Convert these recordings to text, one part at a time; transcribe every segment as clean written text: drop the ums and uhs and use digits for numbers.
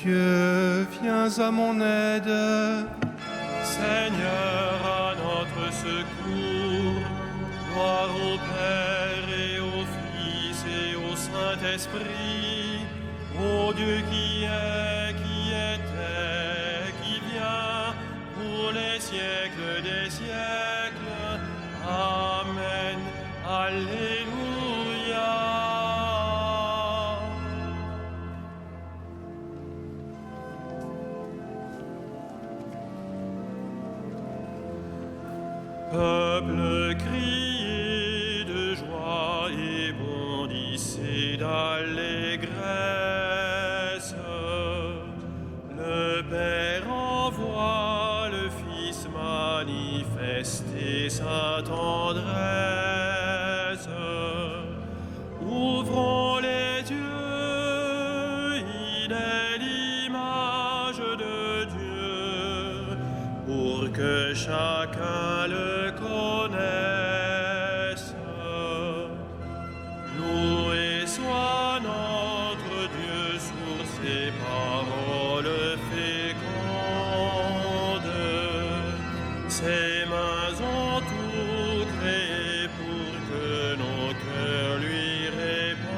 Dieu, viens à mon aide. Seigneur, à notre secours. Gloire au Père et au Fils et au Saint-Esprit, ô Dieu qui est, qui était, qui vient, pour les siècles des siècles. Amen. Alléluia. Peuple, criez de joie et bondissez d'allégresse. Le Père envoie le Fils manifester sa tendresse. Ouvrons les yeux, il est l'image de Dieu, pour que chacun le connaisse. Loué soit notre Dieu sur ses paroles fécondes. Ses mains ont tout créé pour que nos cœurs lui répondent.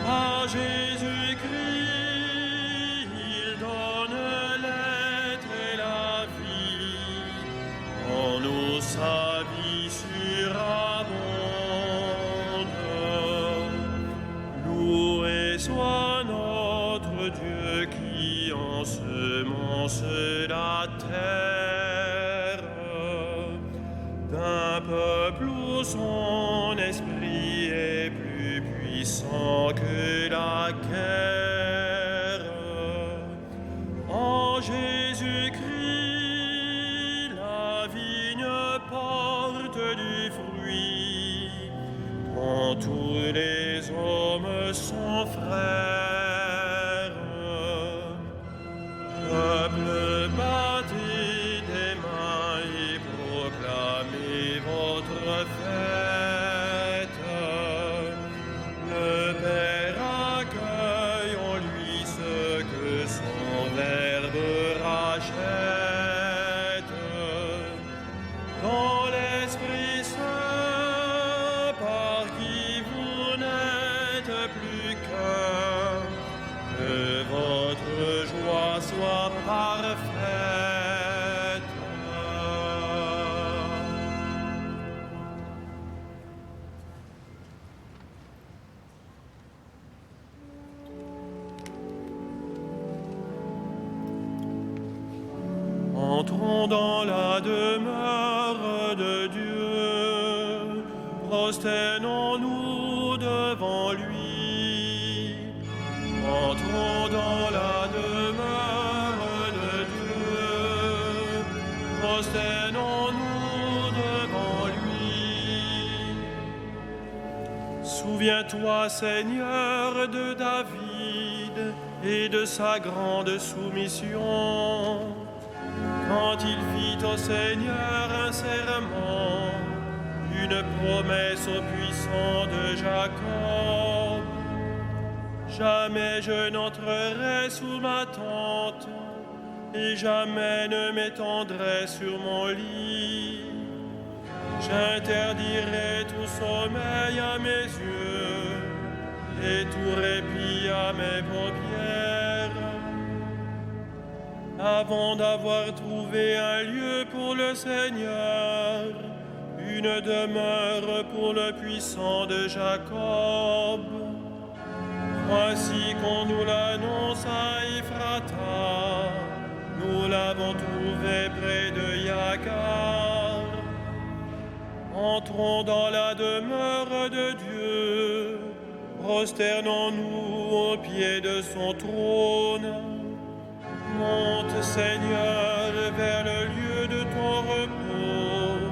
À Jésus-Christ, il donne l'être et la vie. En nous sa vie surabonde. Loué soit notre Dieu qui ensemence la terre d'un peuple où son esprit est plus puissant que la guerre. En Jésus-Christ, la vigne porte du fruit, dont tous les hommes sont frères. Peuple, battez des mains et proclamez votre fête. Le Père accueille en lui ce que son Verbe rachète. Dans l'Esprit Saint, par qui vous n'êtes plus qu'un, que votre joie soit parfaite. Entrons dans la demeure de Dieu, prosternons-nous devant lui. Entrons dans la demeure de Dieu, prosternons-nous devant lui. Souviens-toi, Seigneur, de David et de sa grande soumission, quand il fit au Seigneur un serment, une promesse au puissant de Jacob. Jamais je n'entrerai sous ma tente, et jamais ne m'étendrai sur mon lit. J'interdirai tout sommeil à mes yeux, et tout répit à mes paupières. Avant d'avoir trouvé un lieu pour le Seigneur, une demeure pour le puissant de Jacob. Voici qu'on nous l'annonce à Ephrata, nous l'avons trouvé près de Yagar. Entrons dans la demeure de Dieu, prosternons-nous au pied de son trône. Monte, Seigneur, vers le lieu de ton repos,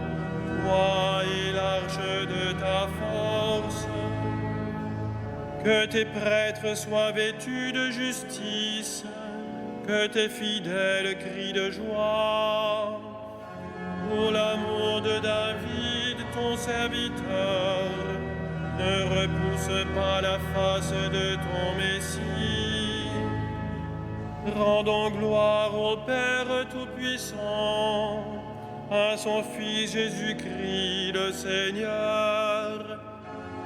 toi et l'arche de ta force. Que tes prêtres soient vêtus de justice, que tes fidèles crient de joie. Pour l'amour de David, ton serviteur, Ne repousse pas la face de ton Messie. Rendons gloire au Père Tout-Puissant, à son Fils Jésus-Christ le Seigneur,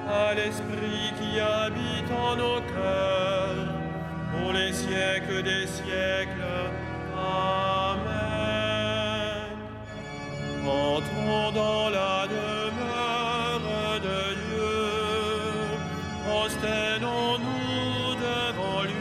à l'Esprit qui habite en nos cœurs, pour les siècles des siècles. Amen. Entrons dans la demeure de Dieu, prosternons-nous devant lui.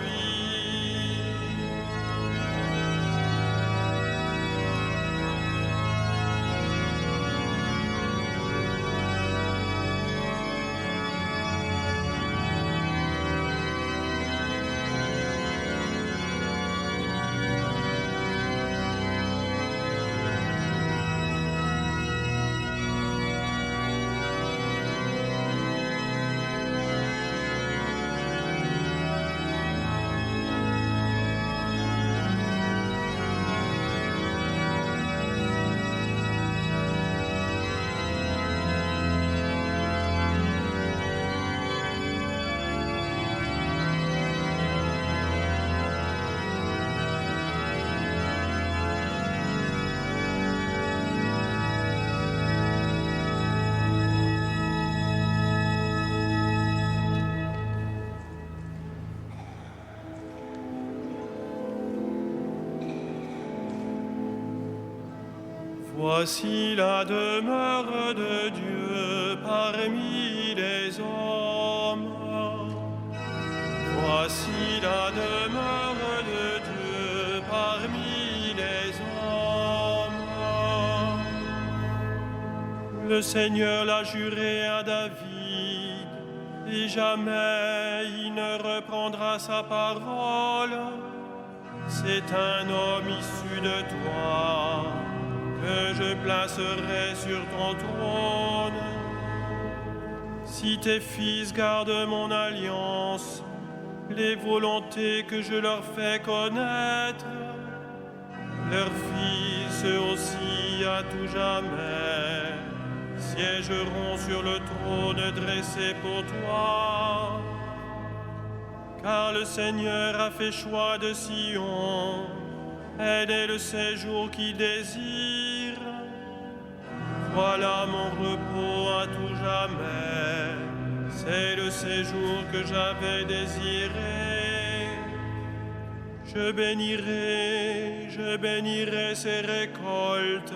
Voici la demeure de Dieu parmi les hommes. Voici la demeure de Dieu parmi les hommes. Le Seigneur l'a juré à David, et jamais il ne reprendra sa parole. C'est un homme issu de toi que je placerai sur ton trône. Si tes fils gardent mon alliance, les volontés que je leur fais connaître, leurs fils eux aussi à tout jamais siégeront sur le trône dressé pour toi. Car le Seigneur a fait choix de Sion, elle est le séjour qu'il désire. Voilà mon repos à tout jamais, c'est le séjour que j'avais désiré. Je bénirai ses récoltes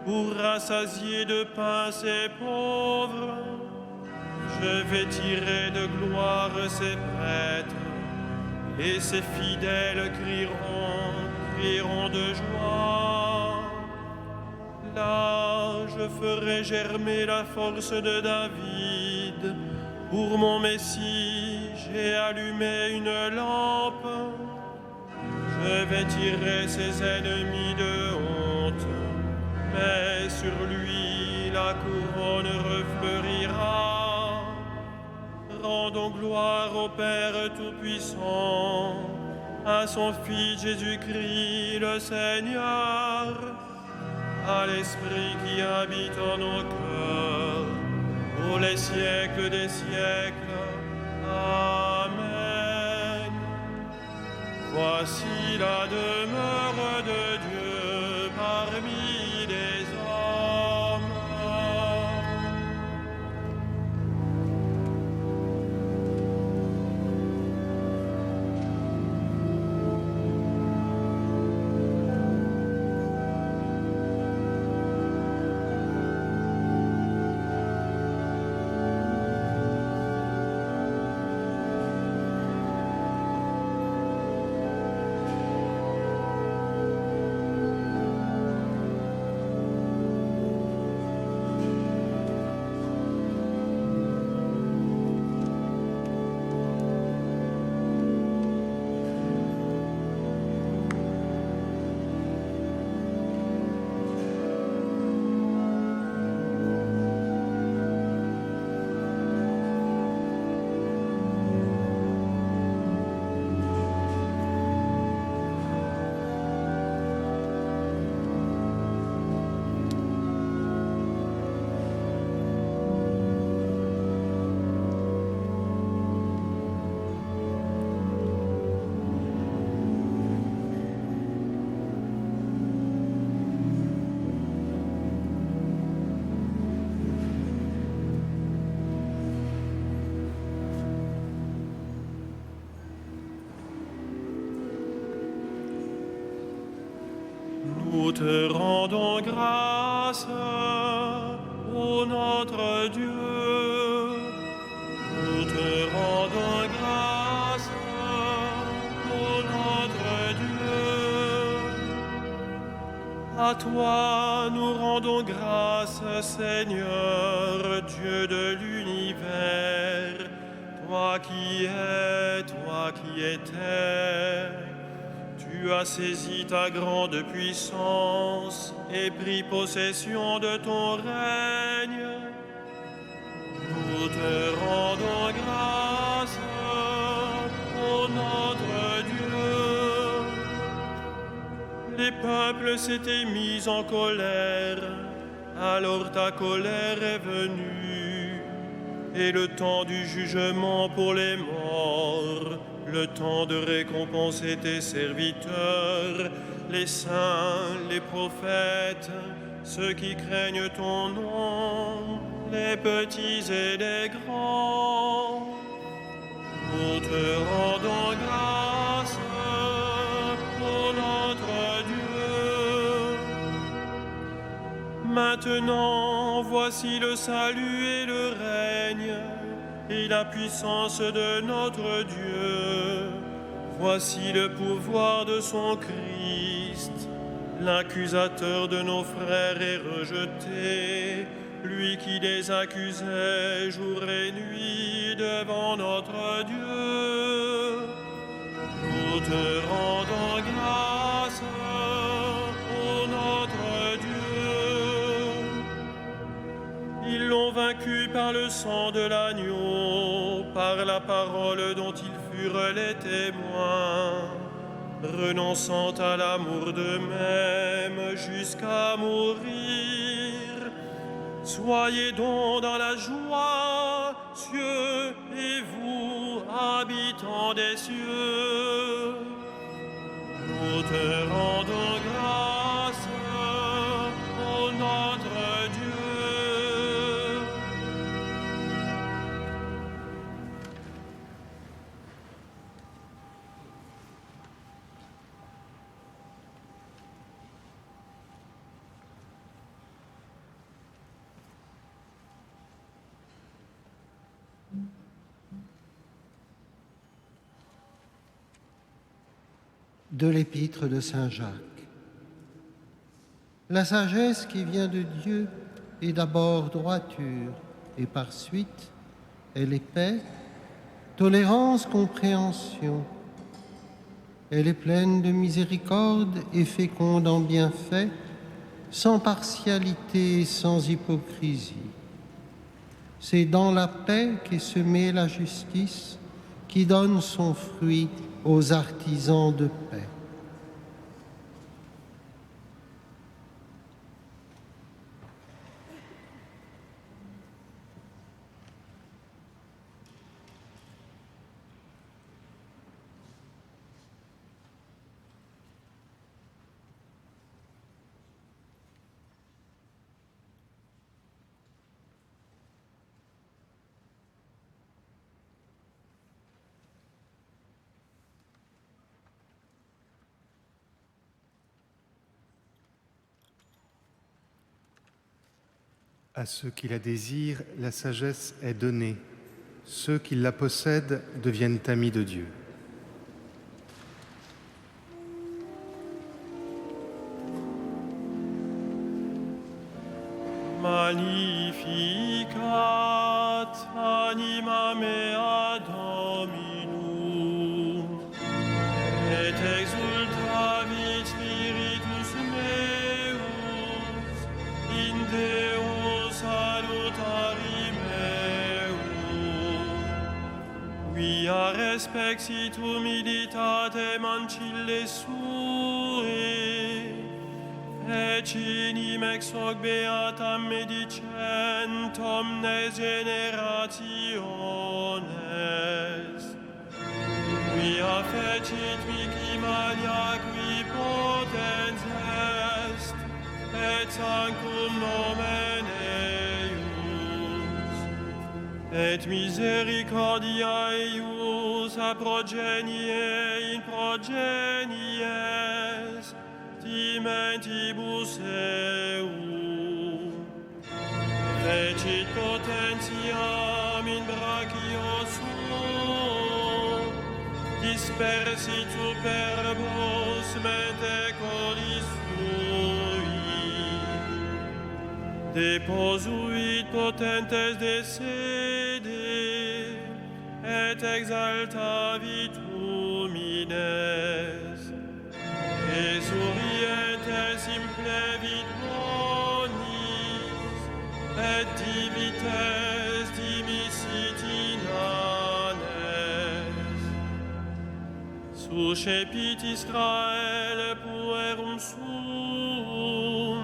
pour rassasier de pain ses pauvres. Je vais tirer de gloire ses prêtres, et ses fidèles crieront de joie. Là, je ferai germer la force de David. Pour mon Messie, j'ai allumé une lampe. Je vais tirer ses ennemis de honte, mais sur lui la couronne refleurira. Rendons gloire au Père Tout-Puissant, à son Fils Jésus-Christ le Seigneur, à l'Esprit qui habite en nos cœurs, pour les siècles des siècles. Amen. Voici la demeure de Dieu parmi les hommes. te rendons grâce, ô notre Dieu. Nous te rendons grâce, ô notre Dieu. À toi nous rendons grâce, Seigneur, Dieu de l'univers, toi qui es, toi qui étais. Tu as saisi ta grande puissance et pris possession de ton règne. Nous te rendons grâce, ô notre Dieu. Les peuples s'étaient mis en colère, alors ta colère est venue, et le temps du jugement pour les morts, le temps de récompenser tes serviteurs, les saints, les prophètes, ceux qui craignent ton nom, les petits et les grands. Nous te rendons grâce, ô notre Dieu. Maintenant, voici le salut et le règne, et la puissance de notre Dieu. Voici le pouvoir de son Christ. L'accusateur de nos frères est rejeté, lui qui les accusait jour et nuit devant notre Dieu. Nous te rendons grâce, ô notre Dieu. Ils l'ont vaincu par le sang de l'agneau, par la parole dont ils furent les témoins, renonçant à l'amour d'eux-mêmes jusqu'à mourir. Soyez donc dans la joie, cieux, et vous, habitants des cieux. Nous te rendons grâce, ô notre Dieu. De l'épître de Saint Jacques. La sagesse qui vient de Dieu est d'abord droiture, et par suite, elle est paix, tolérance, compréhension. Elle est pleine de miséricorde et féconde en bienfaits, sans partialité et sans hypocrisie. C'est dans la paix qu'est semée la justice, qui donne son fruit aux artisans de paix. À ceux qui la désirent, la sagesse est donnée. Ceux qui la possèdent deviennent amis de Dieu. Magnificat anima mea Dominum, et exultavit spiritus meus in Deo salutari meum. Via respexit humilitatem ancille sue, Ecinim ex hoc beatam medicent omnes generationes. Quia fecit mihi mania qui potens est, et sanctum nomen eius. Et misericordia eius a progenie in progenies, sentimentibus eu, fecit potentiam in brachio suo, dispersit superbos mente colis sui, deposuit potentes de sede, et exaltavit humines, Esurientes implevit bonis, et divites dimisit inanes. Suscepit Israel puerum sum,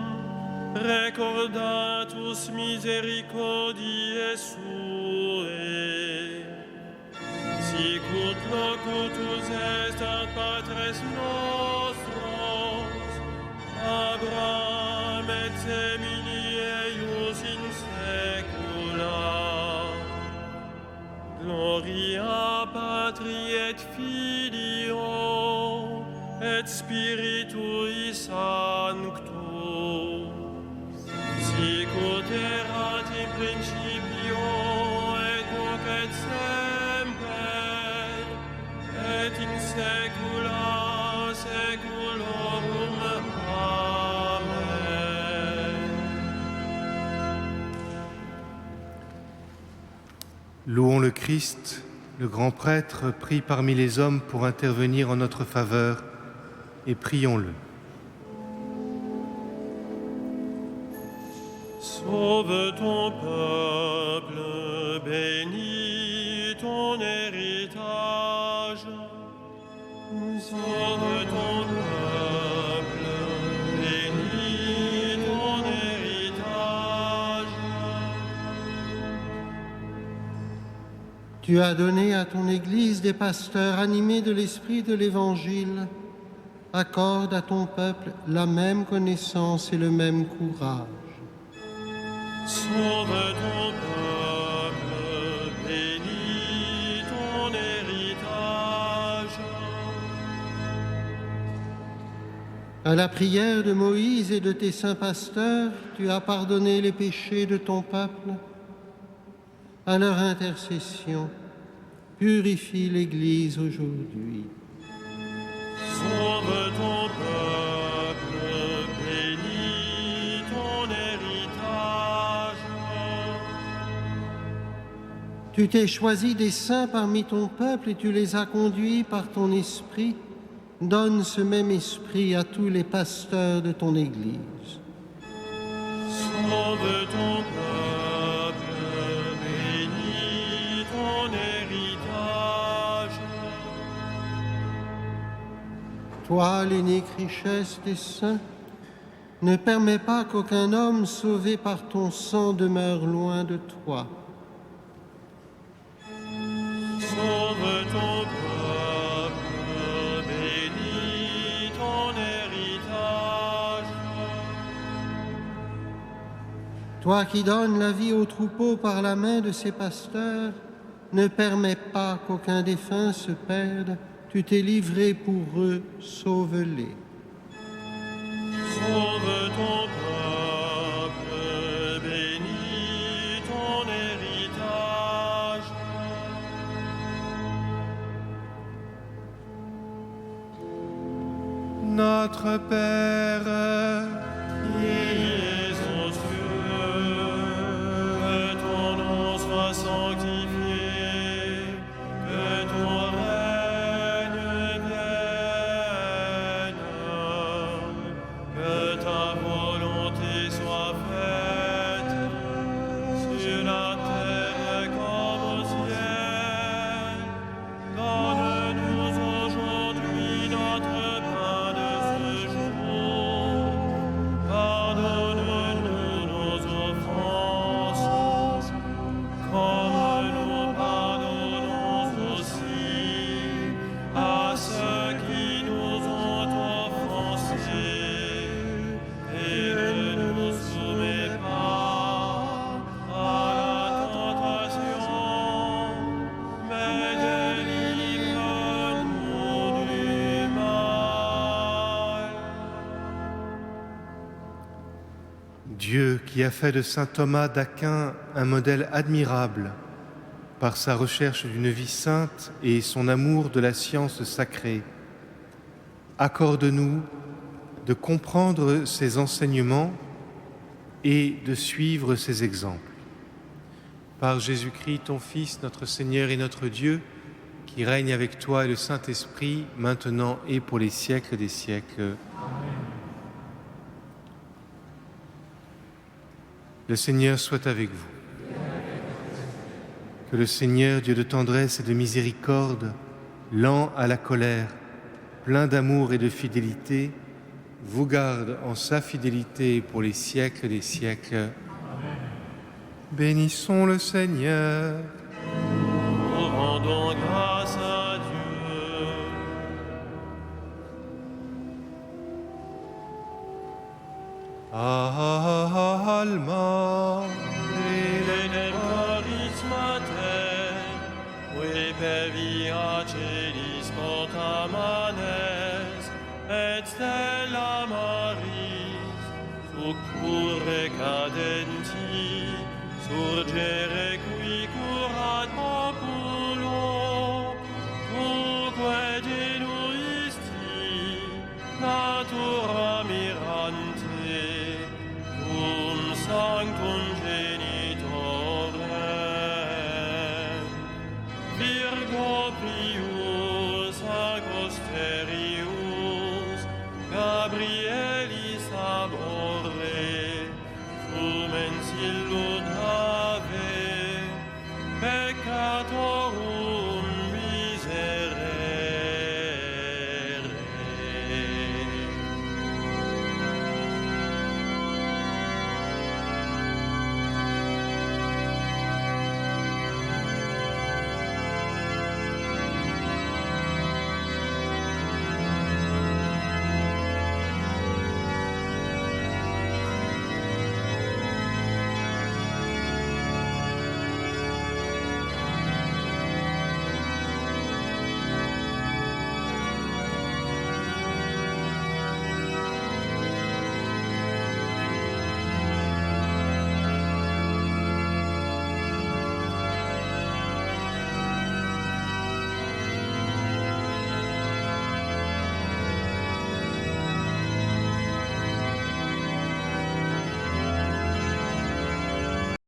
recordatus misericordiae suae, sicut locutus est ad patres nostros, Abraham et semini eius in saecula. Gloria Patri et Filio et Spiritui Sancto, sicut erat in principio et nunc et semper, et in saecula saeculorum. Amen. Louons le Christ, le grand prêtre, pris parmi les hommes pour intervenir en notre faveur, et prions-le. Sauve ton peuple, bénis ton héritage. Sauve ton peuple, bénis ton héritage. Tu as donné à ton Église des pasteurs animés de l'esprit de l'Évangile. Accorde à ton peuple la même connaissance et le même courage. Sauve ton peuple, bénis ton héritage. À la prière de Moïse et de tes saints pasteurs, tu as pardonné les péchés de ton peuple. À leur intercession, purifie l'Église aujourd'hui. Sauve ton peuple, bénis ton héritage. Tu t'es choisi des saints parmi ton peuple et tu les as conduits par ton esprit. Donne ce même esprit à tous les pasteurs de ton Église. Sauve ton peuple, bénis ton héritage. Toi, l'unique richesse des saints, ne permets pas qu'aucun homme sauvé par ton sang demeure loin de toi. Sauve ton peuple, bénis ton héritage. Toi qui donnes la vie aux troupeaux par la main de ses pasteurs, ne permets pas qu'aucun défunt se perde. Tu t'es livré pour eux, sauve-les. Sauve ton peuple, bénis ton héritage. Notre Père, Qui es aux cieux, que ton nom soit sanctifié, que ton règne vienne, que ta volonté soit faite sur la terre comme au ciel. Donne-nous aujourd'hui notre pain de ce jour. Pardonne-nous nos offenses, comme nous Dieu qui a fait de saint Thomas d'Aquin un modèle admirable par sa recherche d'une vie sainte et son amour de la science sacrée, accorde-nous de comprendre ses enseignements et de suivre ses exemples. Par Jésus-Christ, ton Fils, notre Seigneur et notre Dieu, qui règne avec toi et le Saint-Esprit, maintenant et pour les siècles des siècles. Le Seigneur soit avec vous. Que le Seigneur, Dieu de tendresse et de miséricorde, lent à la colère, plein d'amour et de fidélité, vous garde en sa fidélité pour les siècles des siècles. Bénissons le Seigneur. Nous rendons grâce à Dieu. Alma Temporis mater, per via celis porta manes, et stella maris, succurre cadenti, surgere qui curat populo, tuque genuisti, natura mirante, cum sanctum genitorem, Virgo prius agosterius, Gabrielis aborre, Fumens illud ave, peccator